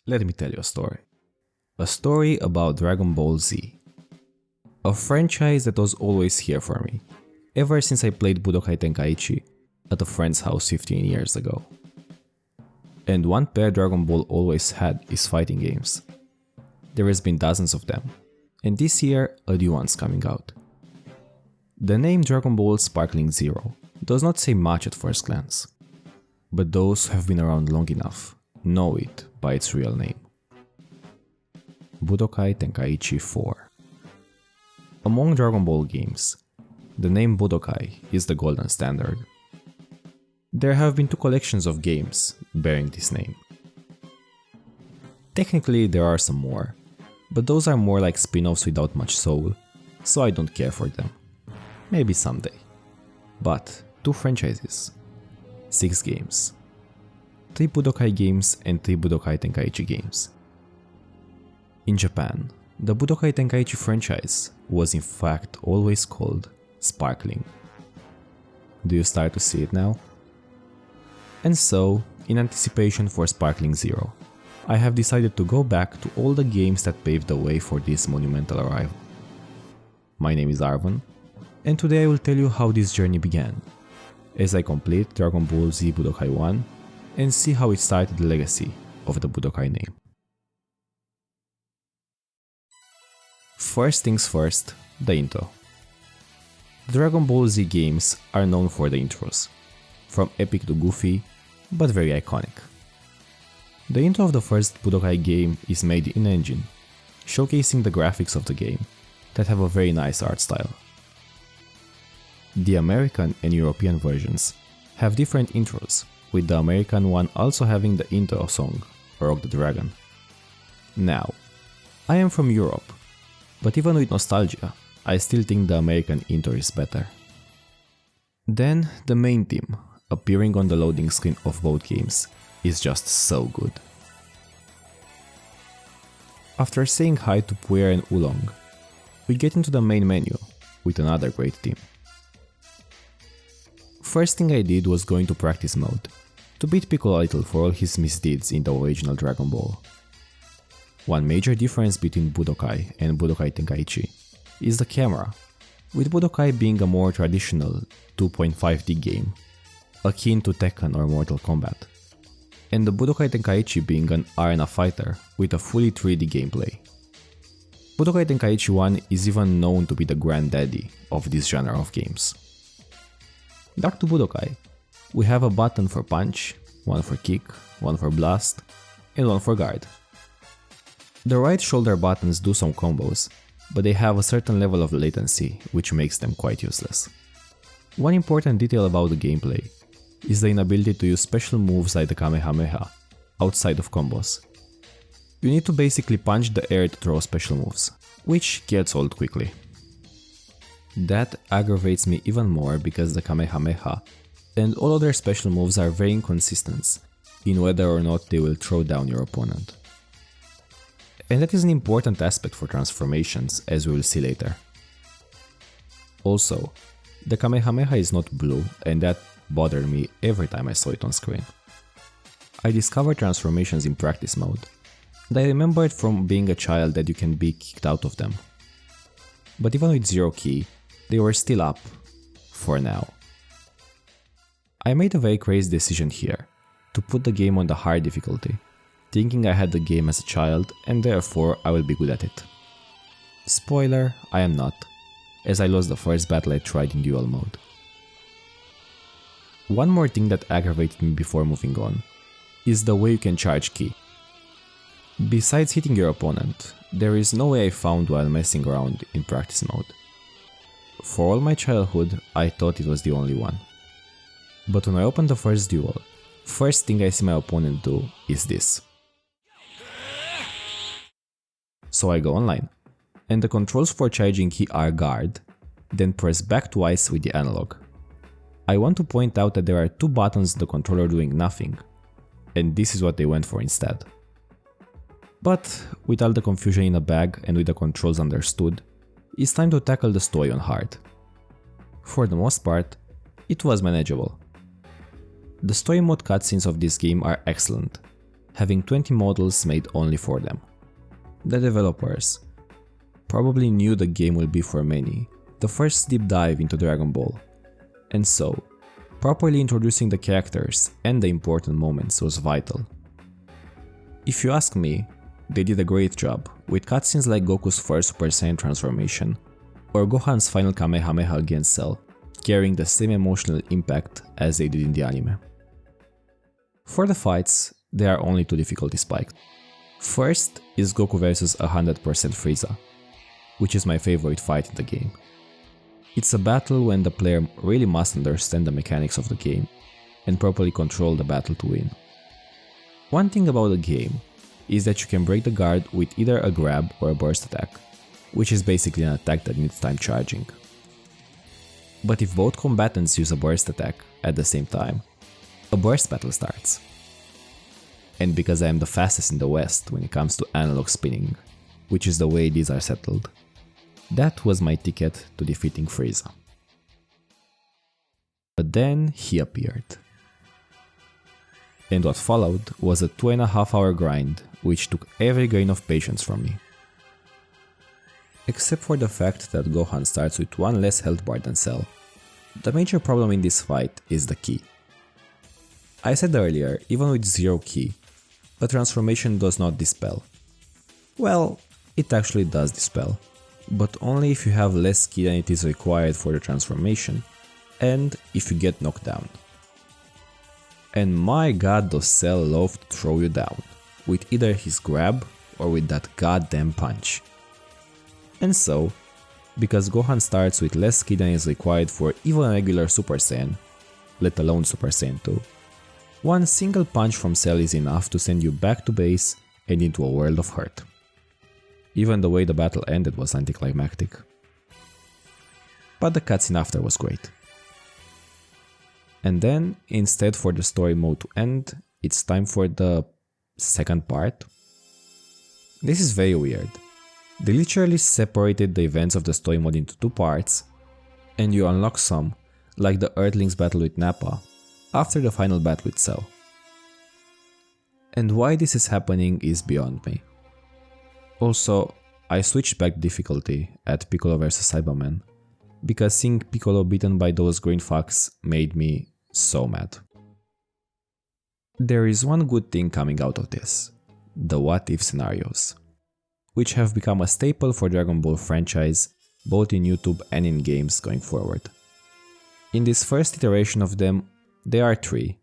Let me tell you a story. A story about Dragon Ball Z. A franchise that was always here for me, ever since I played Budokai Tenkaichi at a friend's house 15 years ago. And one pair Dragon Ball always had is fighting games. There has been dozens of them, and this year a new one's coming out. The name Dragon Ball Sparkling Zero does not say much at first glance, but those who have been around long enough know it by its real name. Budokai Tenkaichi 4. Among Dragon Ball games, the name Budokai is the golden standard. There have been two collections of games bearing this name. Technically there are some more, but those are more like spin-offs without much soul, so I don't care for them. Maybe someday. But 2 franchises, 6 games, 3 Budokai games and 3 Budokai Tenkaichi games. In Japan, the Budokai Tenkaichi franchise was in fact always called Sparkling. Do you start to see it now? And so, in anticipation for Sparkling Zero, I have decided to go back to all the games that paved the way for this monumental arrival. My name is Arvon, and today I will tell you how this journey began, as I complete Dragon Ball Z Budokai 1 and see how it started the legacy of the Budokai name. First things first, the intro. Dragon Ball Z games are known for the intros, from epic to goofy, but very iconic. The intro of the first Budokai game is made in engine, showcasing the graphics of the game that have a very nice art style. The American and European versions have different intros, with the American one also having the intro song, Rock the Dragon. Now, I am from Europe, but even with nostalgia, I still think the American intro is better. Then the main theme, appearing on the loading screen of both games, is just so good. After saying hi to Puer and Oolong, we get into the main menu with another great theme. First thing I did was go into practice mode, to beat Piccolo a little for all his misdeeds in the original Dragon Ball. One major difference between Budokai and Budokai Tenkaichi is the camera, with Budokai being a more traditional 2.5D game, akin to Tekken or Mortal Kombat, and the Budokai Tenkaichi being an arena fighter with a fully 3D gameplay. Budokai Tenkaichi 1 is even known to be the granddaddy of this genre of games. Back to Budokai, we have a button for punch, one for kick, one for blast, and one for guard. The right shoulder buttons do some combos, but they have a certain level of latency, which makes them quite useless. One important detail about the gameplay is the inability to use special moves like the Kamehameha outside of combos. You need to basically punch the air to throw special moves, which gets old quickly. That aggravates me even more because the Kamehameha and all other special moves are very inconsistent in whether or not they will throw down your opponent. And that is an important aspect for transformations, as we will see later. Also, the Kamehameha is not blue, and that bothered me every time I saw it on screen. I discovered transformations in practice mode, and I remembered from being a child that you can be kicked out of them. But even with zero key, they were still up, for now. I made a very crazy decision here, to put the game on the hard difficulty, thinking I had the game as a child and therefore I will be good at it. Spoiler, I am not, as I lost the first battle I tried in duel mode. One more thing that aggravated me before moving on is the way you can charge ki. Besides hitting your opponent, there is no way I found while messing around in practice mode. For all my childhood, I thought it was the only one. But when I open the first duel, first thing I see my opponent do is this. So I go online, and the controls for charging ki are guard, then press back twice with the analog. I want to point out that there are 2 buttons on the controller doing nothing, and this is what they went for instead. But with all the confusion in a bag and with the controls understood, it's time to tackle the story on hard. For the most part, it was manageable. The story mode cutscenes of this game are excellent, having 20 models made only for them. The developers probably knew the game will be for many the first deep dive into Dragon Ball, and so properly introducing the characters and the important moments was vital. If you ask me, they did a great job with cutscenes like Goku's first Super Saiyan transformation or Gohan's final Kamehameha against Cell, carrying the same emotional impact as they did in the anime. For the fights, there are only two difficulty spikes. First is Goku vs 100% Frieza, which is my favorite fight in the game. It's a battle when the player really must understand the mechanics of the game and properly control the battle to win. One thing about the game is that you can break the guard with either a grab or a burst attack, which is basically an attack that needs time charging. But if both combatants use a burst attack at the same time, a burst battle starts. And because I am the fastest in the West when it comes to analog spinning, which is the way these are settled, that was my ticket to defeating Frieza. But then he appeared. And what followed was a 2.5 hour grind, which took every grain of patience from me. Except for the fact that Gohan starts with one less health bar than Cell. The major problem in this fight is the ki. I said earlier, even with zero ki, a transformation does not dispel. Well, it actually does dispel, but only if you have less ki than it is required for the transformation, and if you get knocked down. And my god, does Cell love to throw you down, with either his grab or with that goddamn punch. And so, because Gohan starts with less ki than is required for even a regular Super Saiyan, let alone Super Saiyan 2, one single punch from Cell is enough to send you back to base and into a world of hurt. Even the way the battle ended was anticlimactic. But the cutscene after was great. And then, instead for the story mode to end, it's time for the second part. This is very weird. They literally separated the events of the story mode into two parts, and you unlock some, like the Earthlings battle with Nappa, after the final battle with Cell. And why this is happening is beyond me. Also, I switched back difficulty at Piccolo vs Cyberman, because seeing Piccolo beaten by those green fucks made me so mad. There is one good thing coming out of this, the what-if scenarios, which have become a staple for Dragon Ball franchise both in YouTube and in games going forward. In this first iteration of them, there are three,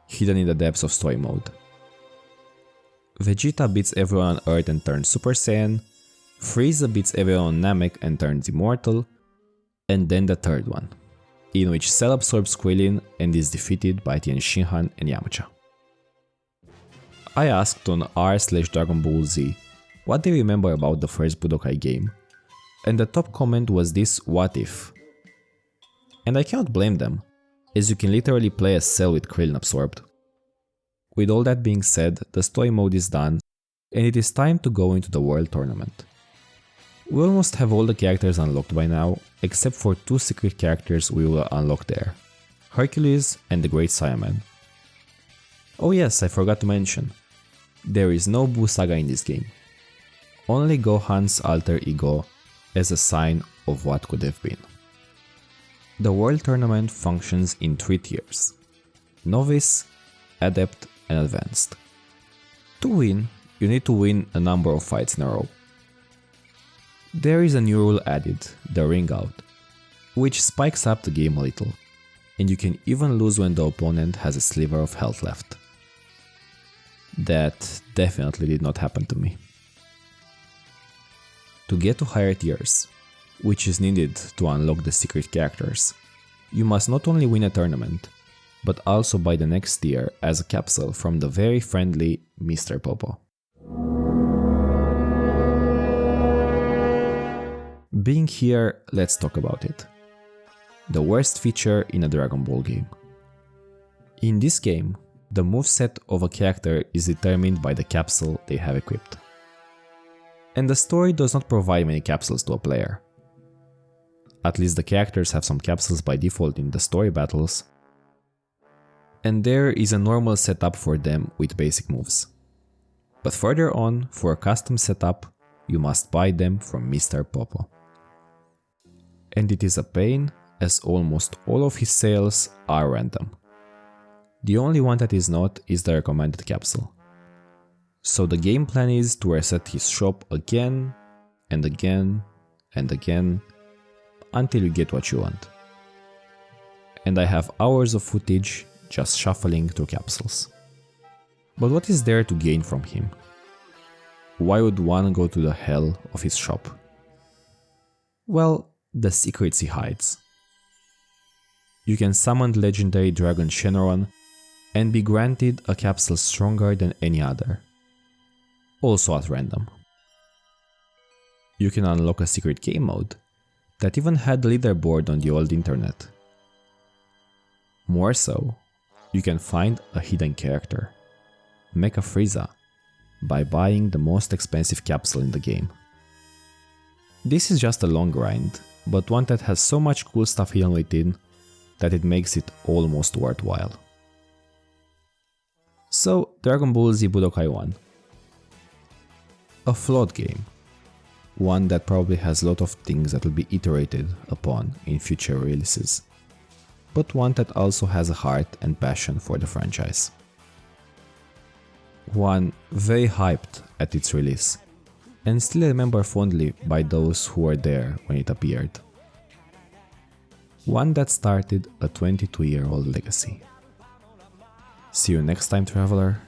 hidden in the depths of story mode. Vegeta beats everyone on Earth and turns Super Saiyan, Frieza beats everyone on Namek and turns immortal, and then the third one, in which Cell absorbs Krillin and is defeated by Tien Shinhan and Yamcha. I asked on r/Dragon Ball Z what they remember about the first Budokai game, and the top comment was this what if. And I cannot blame them, as you can literally play as Cell with Krillin absorbed. With all that being said, the story mode is done, and it is time to go into the World Tournament. We almost have all the characters unlocked by now, except for two secret characters we will unlock there, Hercules and the Great Saiyaman. Oh yes, I forgot to mention, there is no Buu Saga in this game, only Gohan's alter ego as a sign of what could have been. The World Tournament functions in three tiers: Novice, Adept and Advanced. To win, you need to win a number of fights in a row. There is a new rule added, the ring out, which spikes up the game a little, and you can even lose when the opponent has a sliver of health left. That definitely did not happen to me. To get to higher tiers, which is needed to unlock the secret characters, you must not only win a tournament, but also buy the next tier as a capsule from the very friendly Mr. Popo. Being here, let's talk about it. The worst feature in a Dragon Ball game. In this game, the moveset of a character is determined by the capsule they have equipped. And the story does not provide many capsules to a player. At least the characters have some capsules by default in the story battles, and there is a normal setup for them with basic moves. But further on, for a custom setup, you must buy them from Mr. Popo. And it is a pain, as almost all of his sales are random. The only one that is not is the recommended capsule. So the game plan is to reset his shop again and again and again until you get what you want. And I have hours of footage just shuffling through capsules. But what is there to gain from him? Why would one go to the hell of his shop? Well, the secrets he hides. You can summon legendary Dragon Shenron and be granted a capsule stronger than any other, also at random. You can unlock a secret game mode that even had the leaderboard on the old internet. More so, you can find a hidden character, Mecha Frieza, by buying the most expensive capsule in the game. This is just a long grind, but one that has so much cool stuff hidden within that it makes it almost worthwhile. So, Dragon Ball Z Budokai 1. A flawed game. One that probably has a lot of things that will be iterated upon in future releases, but one that also has a heart and passion for the franchise. One very hyped at its release, and still remembered fondly by those who were there when it appeared. One that started a 22-year-old legacy. See you next time, traveler.